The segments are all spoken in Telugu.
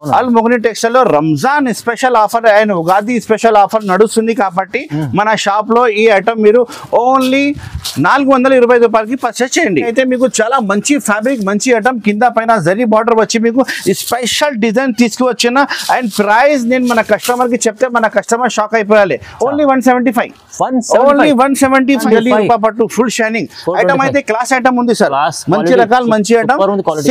అల్ మొగ్ని టెక్స్టైల్ లో Ramzan special offer and Ugadi special offer నడుస్తుంది కాబట్టి మన షాప్ లో ఈ ఐటమ్ మీరు ఓన్లీ 425 రూపాయలకి పర్చేస్ చేయండి. అయితే మీకు చాలా మంచి ఫ్యాబ్రిక్ మంచి ఐటమ్ కింద పైన జరీ బార్డర్ వచ్చి మీకు స్పెషల్ డిజైన్ తీసుకువచ్చిన అండ్ ప్రైస్ నేను మన కస్టమర్ కి చెప్తే మన కస్టమర్ షాక్ అయిపోయాలి. ఓన్లీ 175 ఓన్లీ 175 రూపాయలు పట్టు ఫుల్ షైనింగ్ ఐటమ్. అయితే క్లాస్ ఐటమ్ ఉంది సార్, మంచి రకాలు మంచి ఐటమ్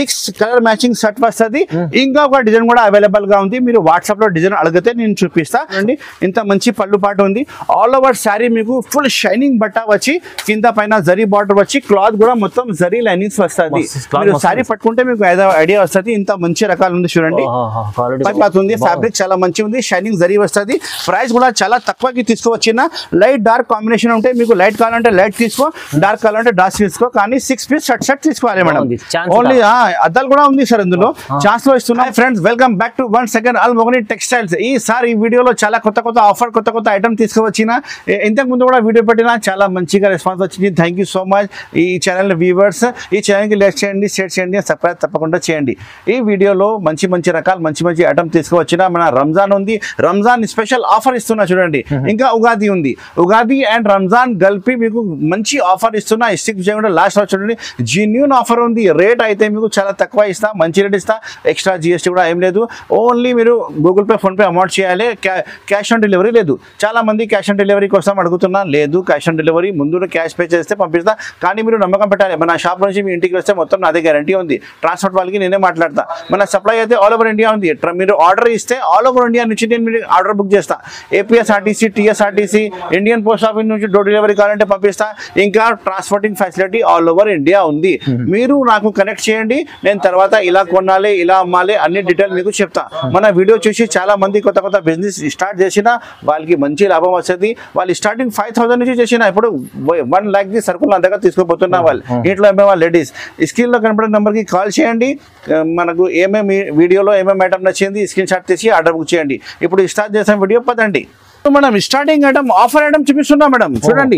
6 కలర్ మ్యాచింగ్ షర్ట్ వస్తుంది. ఇంకా ఒక డిజైన్ కూడా అవైలబుల్ గా ఉంది. మీరు వాట్సాప్ లో డిజైన్ అడిగితే నేను చూపిస్తా అండి. ఇంత మంచి పళ్ళు పాటు ఉంది. ఆల్ ఓవర్ శారీ మీకు ఫుల్ షైనింగ్ బట్ట వచ్చి కింద పైన జరీ బార్డర్ వచ్చి క్లాత్ కూడా మొత్తం జరీ లైనింగ్స్ వస్తుంది. మీరు శారీ పట్టుకుంటే మీకు ఐడియా వస్తుంది. ఇంత మంచి రకాలు ఉంది చూడండి. క్లాత్ ఉంది, ఫ్యాబ్రిక్ చాలా మంచి ఉంది, షైనింగ్ జరీ వస్తుంది. ప్రైస్ కూడా చాలా తక్కువకి తీసుకువచ్చిన. లైట్ డార్క్ కాంబినేషన్ ఉంటే మీకు లైట్ కావాలంటే లైట్ తీసుకో, డార్క్ కావాలంటే డార్క్ తీసుకో. కానీ 6 పీస్ షర్ట్ తీసుకోవాలి మేడం. ఓన్లీ అద్దాలు కూడా ఉంది సార్ అందులో. ఛాన్స్ లో ఇస్తున్నాం. Friends welcome back to one second Al Mogni textiles. ఈసారి ఈ వీడియోలో చాలా కొత్త ఆఫర్ కొత్త ఐటమ్ తీసుకువచ్చిన. ఇంతకు ముందు కూడా వీడియో పెట్టినా చాలా మంచిగా రెస్పాన్స్ వచ్చింది. Thank you so much. ఈ ఛానల్ వ్యూవర్స్ ఈ ఛానల్కి లైక్ చేయండి, షేర్ చేయండి, సబ్స్క్రైబ్ తప్పకుండా చేయండి. ఈ వీడియోలో మంచి రకాలు మంచి ఐటమ్ తీసుకువచ్చిన. మన రంజాన్ ఉంది, రంజాన్ స్పెషల్ ఆఫర్ ఇస్తున్నా చూడండి. ఇంకా ఉగాది ఉంది, ఉగాది అండ్ రంజాన్ కలిపి మీకు మంచి ఆఫర్ ఇస్తున్నా. స్టిక్ చేయకుండా లాస్ట్ చూడండి. జెన్యూన్ ఆఫర్ ఉంది. రేట్ అయితే మీకు చాలా తక్కువ ఇస్తా, మంచి రేట్ ఇస్తా. ఎక్స్ట్రా జిఎస్టీ కూడా ఏం లేదు. ఓన్లీ మీరు గూగుల్ పే ఫోన్పే అమౌంట్ చేయాలి. క్యాష్ ఆన్ డెలివరీ లేదు. చాలా మంది క్యాష్ ఆన్ డెలివరీ కోసం అడుగుతున్నా. లేదు, క్యాష్ ఆన్ డెలివరీ ముందు క్యాష్ పే చేస్తే పంపిస్తా. కానీ మీరు నమ్మకం పెట్టాలి. మన షాప్ నుంచి మీ ఇంటికి వస్తే మొత్తం నాదే గ్యారంటీ ఉంది. ట్రాన్స్పోర్ట్ వాళ్ళకి నేనే మాట్లాడతా. మన సప్లై అయితే ఆల్ ఓవర్ ఇండియా ఉంది. మీరు ఆర్డర్ ఇస్తే ఆల్ ఓవర్ ఇండియా నుంచి నేను మీరు ఆర్డర్ బుక్ చేస్తా. APSRTC, TSRTC, Indian post office నుంచి డోర్ డెలివరీ కావాలంటే పంపిస్తా. ఇంకా transporting facility all over India ఉంది. మీరు నాకు కనెక్ట్ చేయండి. నేను తర్వాత ఇలా కొనాలి, ఇలా అమ్మాలి అన్ని డీటెయిల్ మీకు చెప్తా. మన వీడియో చూసి చాలా మంది కొత్త బిజినెస్ స్టార్ట్ చేసిన వాళ్ళకి మంచి లాభం వస్తుంది. వాళ్ళు స్టార్టింగ్ 5,000 నుంచి చేసిన ఇప్పుడు 1 lakh కి సరుకులు అంతగా తీసుకోబోతున్న వాళ్ళు. ఇంట్లో ఏమేమి లేడీస్ స్క్రీన్ లో కనపడే నెంబర్ కి కాల్ చేయండి. మనకు ఏమేమి వీడియోలో ఏమేమి ఐటమ్ నచ్చింది స్క్రీన్ షాట్ తీసి ఆర్డర్ బుక్ చేయండి. ఇప్పుడు స్టార్ట్ చేసిన వీడియో పదండి. Madam starting item offer item చూపిస్తున్నా మేడం. చూడండి,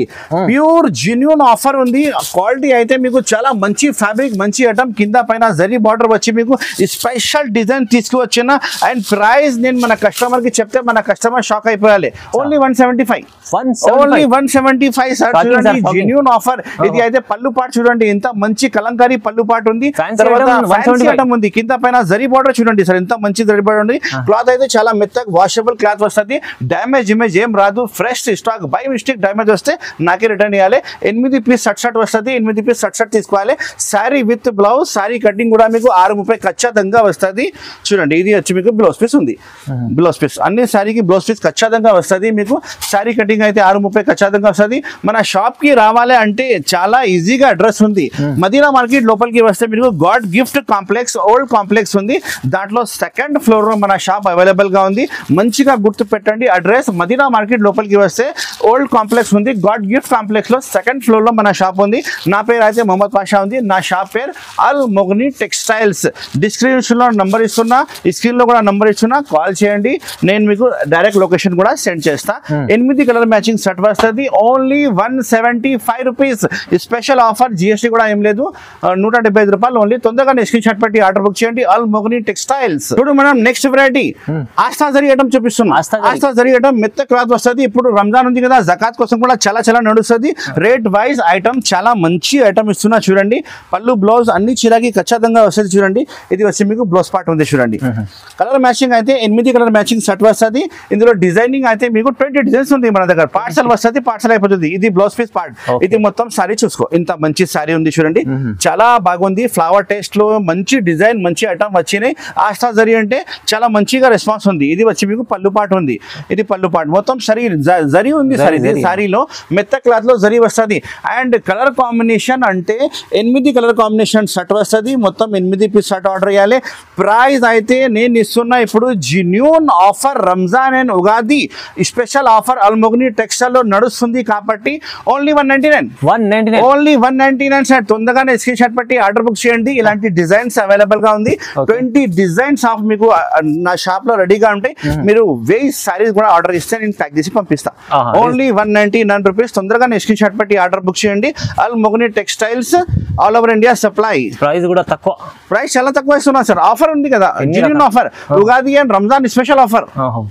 ప్యూర్ జెన్యూన్ ఆఫర్ ఉంది. క్వాలిటీ అయితే మీకు చాలా మంచి ఫ్యాబ్రిక్ మంచి ఐటమ్ కింద పైన జరీ బార్డర్ వచ్చి మీకు స్పెషల్ డిజైన్ తీసుకువచ్చిన. అండ్ ప్రైస్ నేను మన కస్టమర్ కి చెప్తే మన కస్టమర్ షాక్ అయిపోయాలి. Only 175 only 175 sir. చూడండి జెన్యూన్ ఆఫర్. ఇది అయితే పళ్ళు పాటు చూడండి, ఎంత మంచి కలంకారీ పళ్ళు పాటు ఉంది. తర్వాత ఫ్యాన్సీ ఐటమ్ ఉంది. కింద పైన జరీ బార్డర్ చూడండి సార్, ఎంత మంచి జరీ బార్డర్ ఉంది. క్లాత్ అయితే చాలా మెత్తగా వాషబుల్ క్లాత్ వస్తుంది. డ్యామేజ్ ఏం రాదు. Fresh stock. By mistake damage వస్తే నాకే రిటర్న్ ఇవ్వాలి. 8 పీస్ షర్ట్ వస్తుంది. 8 పీస్ షర్ట్ తీసుకోవాలి. Sari with blouse. Sari cutting కూడా మీకు 630 ఖచ్చితంగా వస్తుంది. చూడండి, ఇది వచ్చి మీకు బ్లౌజ్ పీస్ ఉంది. బ్లౌజ్ పీస్ అన్ని శారీకి బ్లౌజ్ పీస్ ఖచ్చితంగా వస్తుంది. మీకు శారీ కటింగ్ అయితే 630 ఖచ్చితంగా వస్తుంది. మన షాప్ కి రావాలి అంటే చాలా ఈజీగా అడ్రస్ ఉంది. మదీనా మార్కెట్ లోపలికి వస్తే మీకు God gift complex old complex ఉంది. దాంట్లో 2nd ఫ్లోర్ లో మన షాప్ అవైలబుల్ గా ఉంది. మంచిగా గుర్తు పెట్టండి అడ్రస్. మదీనా మార్కెట్ లోపలికి వస్తే ఓల్డ్ కాంప్లెక్స్ ఉంది. గాడ్ గిఫ్ట్ కాంప్లెక్స్ లో 2nd ఫ్లోర్ లో మన షాప్ ఉంది. నా పేరు అయితే మొహమ్మద్ పాషా ఉంది. నా షాప్ పేరు అల్ మొగ్ని టెక్స్టైల్స్. డిస్క్రిప్షన్ లో నంబర్ ఇస్తున్నా, ఈ స్క్రీన్ లో కూడా నంబర్ ఇస్తున్నా. కాల్ చేయండి, నేను మీకు డైరెక్ట్ లొకేషన్ కూడా సెండ్ చేస్తా. 8 కలర్ మ్యాచింగ్ షర్ట్ వస్తుంది. Only 175 rupees. Special offer. GST కూడా ఏం లేదు. 175 రూపాయలు ఓన్లీ. తొందరగా స్క్రీన్ షాట్ పెట్టి ఆర్డర్ బుక్ చేయండి. అల్ మొగ్ని టెక్స్టైల్స్. ఇప్పుడు మనం next variety Aastha zari item చూపిస్తున్నాం. ఆస్థా జరీ ఐటమ్ మెత్త క్లాత్ వస్తుంది. ఇప్పుడు రంజాన్ ఉంది కదా, జకాత్ కోసం కూడా చాలా నడుస్తుంది. రేట్ వైజ్ ఐటమ్ చాలా మంచి ఐటమ్ ఇస్తున్నా. చూడండి, పళ్ళు బ్లౌజ్ అన్ని చీరకి ఖచ్చితంగా వస్తుంది. చూడండి, ఇది వచ్చి మీకు బ్లౌజ్ పార్ట్ ఉంది. చూడండి, కలర్ మ్యాచింగ్ అయితే 8 కలర్ మ్యాచింగ్ షర్ట్ వస్తుంది. ఇందులో డిజైనింగ్ అయితే మీకు 20 డిజైన్స్ ఉంది మన దగ్గర. పార్సల్ వస్తుంది, పార్సల్ అయిపోతుంది. ఇది బ్లౌజ్ పీస్ పార్ట్. ఇది మొత్తం సారీ చూసుకో, ఇంత మంచి సారీ ఉంది. చూడండి, చాలా బాగుంది. ఫ్లవర్ టేస్ట్ లో మంచి డిజైన్ మంచి ఐటమ్ వచ్చినాయి. ఆస్థా జరీ అంటే చాలా మంచిగా రెస్పాన్స్ ఉంది. ఇది వచ్చి మీకు పళ్ళు పాటు ఉంది. ఇది పళ్ళు పాటు మొత్తం జరీ ఉంది సార్. ఇది సారీలో మెత్త క్లాత్ లో జరీ వస్తుంది. అండ్ కలర్ కాంబినేషన్ అంటే 8 కలర్ కాంబినేషన్ షర్ట్ వస్తుంది. మొత్తం 8 పీస్ షర్ట్ ఆర్డర్ చేయాలి. ప్రైస్ అయితే నేను ఇస్తున్నా ఇప్పుడు genuine offer. Ramzan and Ugadi special offer Al Mogni textile లో నడుస్తుంది కాబట్టి ఓన్లీ 199 ఓన్లీ 199 సార్. తొందరగానే స్క్రీన్ షాట్ పెట్టి ఆర్డర్ బుక్ చేయండి. ఇలాంటి డిజైన్స్ అవైలబుల్ గా ఉంది. 20 డిజైన్స్ ఆఫ్ మీకు నా షాప్ లో రెడీగా ఉంటాయి. మీరు 1000 సారీస్ కూడా ఆర్డర్ ఇస్తే ఇస్తే నేను ప్యాక్ చేసి పంపిస్తా. Only 199 rupees. తొందరగా స్క్రీన్ షాట్ పెట్టి ఆర్డర్ బుక్ చేయండి. Al Mogani textiles, all over India supply. Price కూడా తక్కువ, ప్రైస్ చాలా తక్కువ ఇస్తున్నా సార్. ఆఫర్ ఉంది కదా, genuine offer, Ugadi and Ramzan special offer.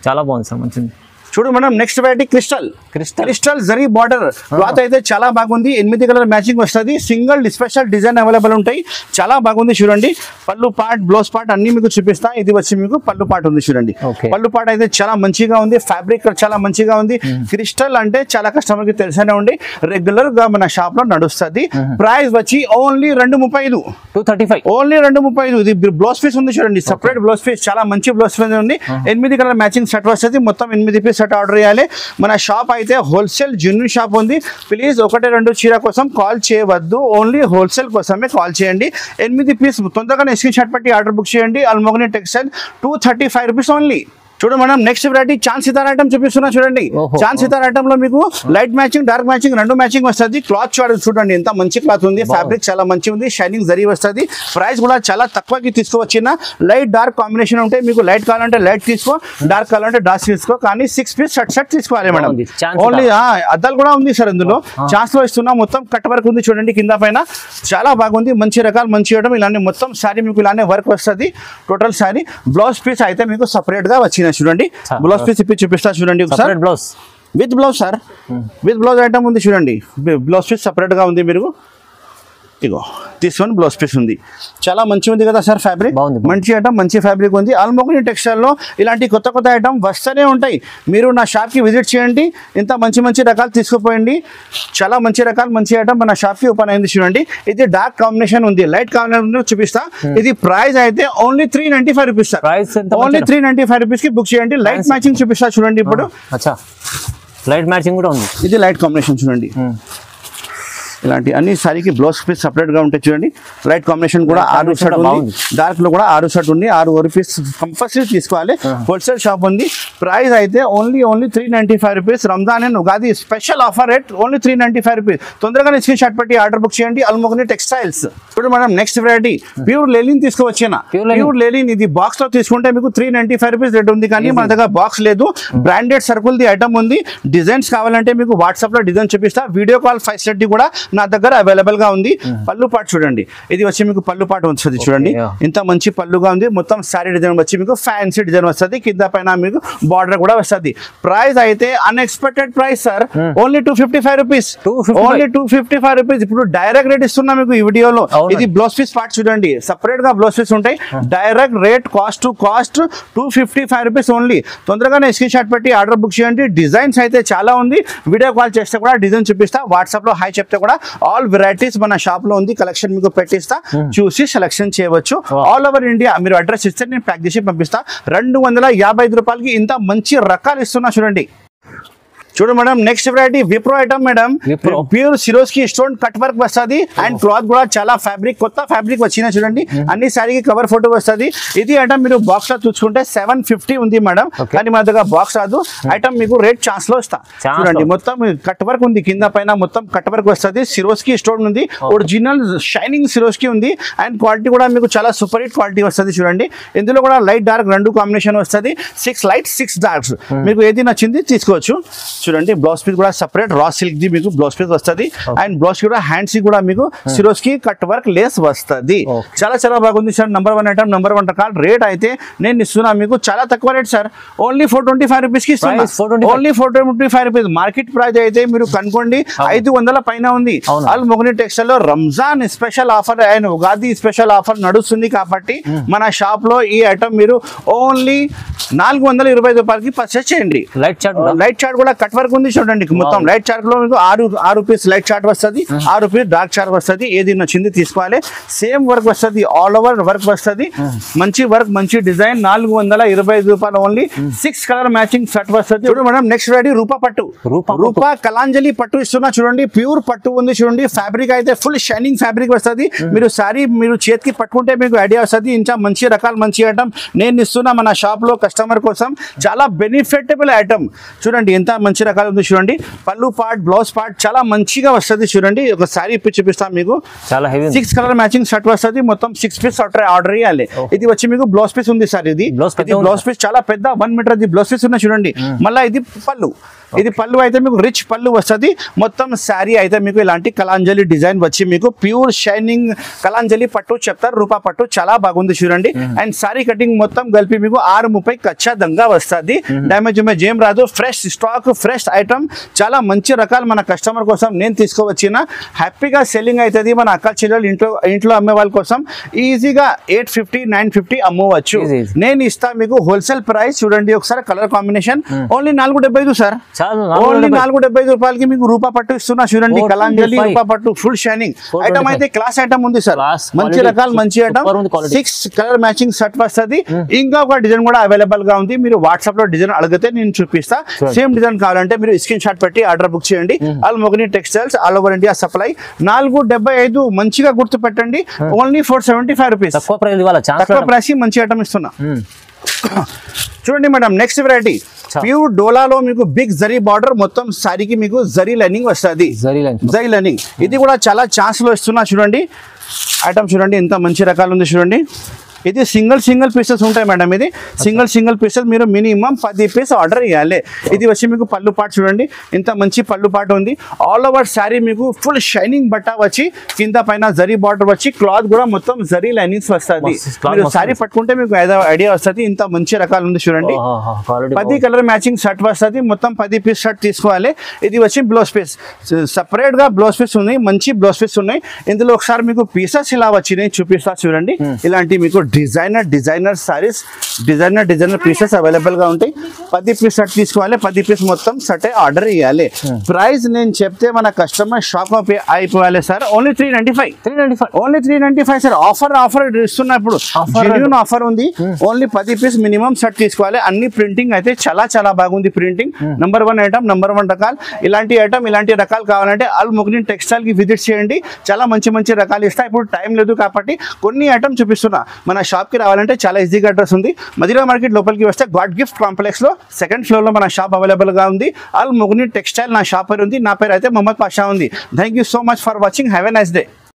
చాలా బాగుంది సార్, మంచిది. చూడు madam, next variety crystal zari border cloth అయితే చాలా బాగుంది. 8 కలర్ మ్యాచింగ్ వస్తుంది. సింగిల్ స్పెషల్ డిజైన్ అవైలబుల్ ఉంటాయి. చాలా బాగుంది చూడండి. పళ్ళు పార్ట్, బ్లౌజ్ పార్ట్ అన్ని మీకు చూపిస్తా. ఇది వచ్చి మీకు పళ్ళు పార్ట్ ఉంది చూడండి. పళ్ళు పార్ట్ అయితే చాలా మంచిగా ఉంది. ఫ్యాబ్రిక్ చాలా మంచిగా ఉంది. క్రిస్టల్ అంటే చాలా కస్టమర్ కి తెలిసనే ఉండి రెగ్యులర్ గా మన షాప్ లో నడుస్తుంది. ప్రైస్ వచ్చి ఓన్లీ 235, ఓన్లీ 235. ఇది బ్లౌజ్ పీస్ ఉంది చూడండి, సెపరేట్ బ్లౌజ్ పీస్, చాలా మంచి బ్లౌజ్ పీస్ ఉంది. 8 కలర్ మ్యాచింగ్ సెట్ వస్తుంది. మొత్తం 8 పీస్ సెట్ ఆర్డర్ చేయాలి. మన షాప్ అయితే హోల్సేల్ జెన్యూన్ షాప్ ఉంది. ప్లీజ్ 1-2 చీర కోసం కాల్ చేయవద్దు, ఓన్లీ హోల్సేల్ కోసమే కాల్ చేయండి. 8 పీస్ తొందరగా స్క్రీన్ షాట్ పెట్టి ఆర్డర్ బుక్ చేయండి. అల్మోగని టెక్స్టైల్ 235 రూపీస్ ఓన్లీ. చూడు మేడం, నెక్స్ట్ వెరైటీ చాంద్ సితారా ఐటమ్ చూపిస్తున్నా చూడండి. చాంద్ సితారా ఐటమ్ లో మీకు లైట్ మ్యాచింగ్, డార్క్ మ్యాచింగ్ రెండు మ్యాచింగ్ వస్తుంది. క్లాత్ చూడండి ఎంత మంచి క్లాత్ ఉంది. ఫ్యాబ్రిక్ చాలా మంచి ఉంది. షైనింగ్ జరీ వస్తుంది. ప్రైస్ కూడా చాలా తక్కువకి తీసుకువచ్చిన. లైట్ డార్క్ కాంబినేషన్ ఉంటే మీకు లైట్ కావాలంటే లైట్ తీసుకో, డార్క్ కావాలంటే డార్క్ తీసుకో. కానీ 6 పీస్ సెట్ తీసుకోవాలి మేడం. ఓన్లీ అద్దాలు కూడా ఉంది సార్ ఇందులో. ఛాన్స్ లో ఇస్తున్నా. మొత్తం కట్ వర్క్ ఉంది చూడండి కింద పైన. చాలా బాగుంది. మంచి రకాలు మంచి ఇవ్వడం. ఇలానే మొత్తం శారీ మీకు ఇలానే వర్క్ వస్తుంది. టోటల్ శారీ. బ్లౌజ్ పీస్ అయితే మీకు సపరేట్ గా వచ్చింది చూడండి. బ్లౌజ్ పీస్ ఇప్పి చూపిస్తా చూడండి ఒకసారి. Blouse with blouse sir, with blouse item ఉంది చూడండి. బ్లౌజ్ పీస్ సపరేట్ గా ఉంది. మీరు ఇగో తీసుకొని బ్లౌజ్ పీస్ ఉంది. చాలా మంచి ఉంది కదా సార్. ఫ్యాబ్రిక్ మంచి ఐటమ్, మంచి ఫ్యాబ్రిక్ ఉంది. ఆల్మోగని టెక్స్టైల్ లో ఇలాంటి కొత్త ఐటమ్ వస్తూనే ఉంటాయి. మీరు నా షాప్ కి విజిట్ చేయండి. ఇంత మంచి రకాలు తీసుకుపోయండి. చాలా మంచి రకాలు మంచి ఐటమ్ మన షాప్ కి ఓపెన్ అయింది చూడండి. ఇది డార్క్ కాంబినేషన్ ఉంది, లైట్ కాంబినేషన్ చూపిస్తా. ఇది ప్రైస్ అయితే only 395 rupees sir. Only 395 rupees కి బుక్ చేయండి. లైట్ మ్యాచింగ్ చూపిస్తా చూడండి. ఇప్పుడు లైట్ మ్యాచింగ్ కూడా ఉంది. ఇది లైట్ కాంబినేషన్ చూడండి. ఇలాంటి అన్ని సారీకి బ్లౌజ్ పీస్ సపరేట్ గా ఉంటాయి చూడండి. లైట్ కాంబినేషన్ కూడా 6 సెట్ ఉంది. డార్క్ లో కూడా 6 సెట్ ఉంది. 6 పీస్ కంపల్సరీ తీసుకోవాలి. హోల్సేల్ షాప్ ఉంది. ప్రైస్ అయితే only 395 rupees. Ramzan and Ugadi special offer rate only 395 rupees. తొందరగా స్క్రీన్ షాట్ పెట్టి ఆర్డర్ బుక్ చేయండి. అల్మోగని టెక్స్టైల్స్. ఇప్పుడు మనం నెక్స్ట్ వెరైటీ ప్యూర్ లెలిన్ తీసుకువచ్చిన. ప్యూర్ లెలిన్ ఇది బాక్స్ లో తీసుకుంటే మీకు 395 రూపీస్ రేట్ ఉంది. కానీ మన దగ్గర బాక్స్ లేదు. బ్రాండెడ్ సర్కిల్ ది ఐటమ్ ఉంది. డిజైన్స్ కావాలంటే మీకు వాట్సాప్ లో డిజైన్ చూపిస్తా. వీడియో కాల్ ఫెసిలిటీ కూడా నా దగ్గర అవైలబుల్ గా ఉంది. పళ్ళు పాటు చూడండి. ఇది వచ్చి మీకు పళ్ళు పాటు వస్తుంది చూడండి. ఇంత మంచి పళ్ళుగా ఉంది. మొత్తం శారీ డిజైన్ వచ్చి మీకు ఫ్యాన్సీ డిజైన్ వస్తుంది. కింద పైన మీకు బార్డర్ కూడా వస్తుంది. ప్రైస్ అయితే unexpected price sir. Only 255 rupees. Only 255 rupees. ఇప్పుడు డైరెక్ట్ రేట్ ఇస్తున్నా మీకు ఈ వీడియోలో. ఇది బ్లౌజ్ పీస్ పార్ట్ చూడండి. సపరేట్ గా బ్లౌజ్ పీస్ ఉంటాయి. Direct rate cost to cost 255 rupees only. తొందరగానే స్క్రీన్ షాట్ పెట్టి ఆర్డర్ బుక్ చేయండి. డిజైన్స్ అయితే చాలా ఉంది. వీడియో కాల్ చేస్తే కూడా డిజైన్ చూపిస్తా. వాట్సాప్ లో హై చెప్తే కూడా ఆల్ వెరైటీస్ మన షాప్ లో ఉంది. కలెక్షన్ మీకు పెట్టిస్తా. చూసి సెలెక్షన్ చేయవచ్చు. ఆల్ ఓవర్ ఇండియా మీరు అడ్రస్ ఇస్తే నేను ప్యాక్ చేసి పంపిస్తా. 255 రూపాయలకి ఇంత మంచి రకాలు ఇస్తున్నా చూడండి. చూడు madam, next variety Wipro item madam. Pure Swarovski stone cut work వస్తుంది. అండ్ క్లాత్ కూడా చాలా ఫ్యాబ్రిక్, కొత్త ఫ్యాబ్రిక్ వచ్చినా చూడండి. అన్ని శారీకి కవర్ ఫోటో వస్తుంది. ఇది ఐటమ్ మీరు బాక్స్ లో చూసుకుంటే 750 ఉంది మేడం. కానీ మన దగ్గర బాక్స్ రాదు. ఐటమ్ మీకు రేట్ ఛాన్స్ లో ఇస్తా చూడండి. మొత్తం కట్ వర్క్ ఉంది. కింద పైన మొత్తం కట్ వర్క్ వస్తుంది. సిరోస్కి స్టోన్ ఉంది. ఒరిజినల్ షైనింగ్ సిరోస్కి ఉంది. అండ్ క్వాలిటీ కూడా మీకు చాలా సూపర్ హిట్ క్వాలిటీ వస్తుంది చూడండి. ఇందులో కూడా లైట్ డార్క్ రెండు కాంబినేషన్ వస్తుంది. 6 లైట్ 6 డార్క్స్. మీకు ఏది నచ్చింది తీసుకోవచ్చు చూడండి. బ్లౌజ్ పీస్ కూడా సపరేట్ రా సిల్క్ ది మీకు బ్లౌజ్ పీస్ వస్తుంది. అండ్ బ్లౌజ్ కూడా హ్యాండ్స్ కూడా మీకు సిరోస్ కి కట్ వర్క్ లేస్ వస్తుంది. చాలా బాగుంది సార్. నంబర్ 1 ఐటమ్, నంబర్ 1 రకాల. రేట్ అయితే నేను ఇస్తున్నా మీకు చాలా తక్కువ రేట్ సార్. ఓన్లీ 425 రూపీస్ కి ఇస్తున్నా. Only 425 rupees. మార్కెట్ ప్రైస్ అయితే మీరు కనుకోండి 500 పైన ఉంది. అల్మోగని టెక్స్టైల్ లో Ramzan special offer and Ugadi special offer నడుస్తుంది కాబట్టి మన షాప్ లో ఈ ఐటమ్ మీరు ఓన్లీ 425 రూపాయలకి పర్చేస్ చేయండి. లైట్ చార్ట్ కూడా కట్ వర్క్ ఉంది చూడండి. మొత్తం లైట్ చార్ట్ లో మీకు 6 పీస్ లైట్ చార్ట్ వస్తుంది. 6 పీస్ డార్క్ చార్ట్ వస్తుంది. ఏది నచ్చింది తీసుకోవాలి. సేమ్ వర్క్ వస్తుంది. ఆల్ ఓవర్ వర్క్ వస్తుంది. మంచి వర్క్, మంచి డిజైన్. 425 రూపాయలు ఓన్లీ. 6 కలర్ మ్యాచింగ్ సెట్ వస్తుంది. చూడండి మేడం, నెక్స్ట్ వెరైటీ రూపా పట్టు. రూపా కలాంజలి పట్టు ఇస్తున్నా చూడండి. ప్యూర్ పట్టు ఉంది చూడండి. ఫ్యాబ్రిక్ అయితే ఫుల్ షైనింగ్ ఫ్యాబ్రిక్ వస్తుంది. మీరు సారీ మీరు చేతికి పట్టుకుంటే మీకు ఐడియా వస్తుంది. ఇంకా మంచి రకాలు మంచి ఐటమ్ నేను ఇస్తున్నా. మన షాప్ లో కస్టమర్ కోసం చాలా బెనిఫిటబుల్ ఐటమ్. చూడండి ఎంత మంచి రకాలు ఉంది చూడండి. పళ్ళు పార్ట్, బ్లౌజ్ పార్ట్ చాలా మంచిగా వస్తుంది చూడండి. ఒక శారీ ఇప్పి చూపిస్తాం మీకు. చాలా హెవీ 6 కలర్ మ్యాచింగ్ షర్ట్ వస్తుంది. మొత్తం 6 పీస్ ఆర్డర్ ఇవ్వాలి. ఇది వచ్చి మీకు బ్లౌజ్ పీస్ ఉంది సార్. ఇది బ్లౌజ్ పీస్ చాలా పెద్ద 1 మీటర్ బ్లౌజ్ పీస్ ఉన్నాయి చూడండి. మళ్ళీ ఇది పళ్ళు. ఇది పళ్ళు అయితే మీకు రిచ్ పళ్ళు వస్తుంది. మొత్తం శారీ అయితే మీకు ఇలాంటి కలాంజలి డిజైన్ వచ్చి మీకు ప్యూర్ షైనింగ్ కలాంజలి పట్టు చెప్తారు, రూపా పట్టు చాలా బాగుంది చూడండి. అండ్ శారీ కటింగ్ మొత్తం కలిపి మీకు 630 ఖచ్చితంగా వస్తుంది. డ్యామేజ్ ఏం రాదు. ఫ్రెష్ స్టాక్, ఫ్రెష్ ఐటమ్, చాలా మంచి రకాలు మన కస్టమర్ కోసం నేను తీసుకువచ్చిన. హ్యాపీగా సెల్లింగ్ అవుతుంది. మన అక్క చెల్లెలు ఇంట్లో అమ్మే వాళ్ళ కోసం ఈజీగా 850, 950 అమ్మవచ్చు. నేను ఇస్తా మీకు హోల్సేల్ ప్రైస్. చూడండి ఒకసారి colour combination only 475 sir. Only 475 రూపాయలకి మీకు రూపా పట్టు ఇస్తున్నా చూడండి. కలాంజలి రూపా పట్టు ఫుల్ షైనింగ్ ఐటమ్ అయితే క్లాస్ ఐటమ్ ఉంది సార్. మంచి రకాలు, మంచి ఐటమ్. 6 కలర్ మ్యాచింగ్ షర్ట్ వస్తుంది. ఇంకా ఒక డిజైన్ కూడా అవైలబుల్ గా ఉంది. మీరు వాట్సాప్ లో డిజైన్ అడిగితే నేను చూపిస్తా. సేమ్ డిజైన్ కావాలంటే మీరు స్క్రీన్ షాట్ పెట్టి ఆర్డర్ బుక్ చేయండి. Al Mogani textiles, all over India supply. 475 మంచిగా గుర్తు పెట్టండి. Only 475 rupees. తక్కువ ప్రైస్ మంచి ఐటమ్ ఇస్తున్నా. చూడండి మేడం నెక్స్ట్ వెరైటీ ప్యూర్ డోలాలో మీకు బిగ్ జరీ బార్డర్, మొత్తం సారీకి మీకు జరీ లైనింగ్ వస్తుంది. జరీ లైనింగ్ ఇది కూడా చాలా ఛాన్స్ లో ఇస్తున్నా చూడండి. ఐటమ్ చూడండి ఎంత మంచి రకాలు ఉంది చూడండి. ఇది సింగిల్ పీసెస్ ఉంటాయి మేడం. ఇది సింగిల్ పీసెస్ మీరు మినిమం 10 పీస్ ఆర్డర్ ఇవ్వాలి. ఇది వచ్చి మీకు పళ్ళు పాటు చూడండి ఇంత మంచి పళ్ళు పాటు ఉంది. ఆల్ ఓవర్ శారీ మీకు ఫుల్ షైనింగ్ బట్ట వచ్చి కింద పైన జరీ బార్డర్ వచ్చి క్లాత్ కూడా మొత్తం జరీ లైనింగ్స్ వస్తుంది. మీరు శారీ పట్టుకుంటే మీకు ఐడియా వస్తుంది. ఇంత మంచి రకాలు ఉంది చూడండి. 10 కలర్ మ్యాచింగ్ షర్ట్ వస్తుంది. మొత్తం 10 పీస్ షర్ట్ తీసుకోవాలి. ఇది వచ్చి బ్లౌజ్ పీస్, సపరేట్ గా బ్లౌజ్ పీస్ ఉన్నాయి. మంచి బ్లౌజ్ పీస్ ఉన్నాయి. ఇందులో ఒకసారి మీకు పీసెస్ ఇలా వచ్చినాయి చూపిస్తా చూడండి. ఇలాంటి మీకు designer saris, designer pieces available గా ఉంటాయి. 10 పీస్ షర్ట్ తీసుకోవాలి. 10 పీస్ మొత్తం షర్ట్ ఆర్డర్ ఇవ్వాలి. ప్రైస్ నేను చెప్తే మన కస్టమర్ షాక్ అయిపోవాలి sir. Only 395. Only 395 sir. Offer ఇస్తున్నప్పుడు జెన్యూన్ ఆఫర్ ఉంది. ఓన్లీ 10 పీస్ మినిమం షర్ట్ తీసుకోవాలి. అన్ని ప్రింటింగ్ అయితే చాలా బాగుంది. ప్రింటింగ్ నంబర్ 1 ఐటమ్, నంబర్ 1 రకాలు. ఇలాంటి రకాలు కావాలంటే ఆల్ మొగ్నిన్ టెక్స్టైల్ కి విజిట్ చేయండి. చాలా మంచి రకాలు ఇస్తా. ఇప్పుడు టైం లేదు కాబట్టి కొన్ని ఐటమ్ చూపిస్తున్నా. మన షాప్ కి రావాలంటే చాలా ఈజీగా అడ్రస్ ఉంది. మదీనా మార్కెట్ లోపలికి వస్తే గాడ్ గిఫ్ట్ కాంప్లెక్స్ లో 2nd ఫ్లోర్ లో మన షాప్ అవైలబుల్ గా ఉంది. ఆల్ మొగ్నిన్ టెక్స్టైల్ నా షాప్ పేరు ఉంది. నా పేరు అయితే మొహమ్మద్ పాషా ఉంది. Thank you so much for watching. Have a nice day.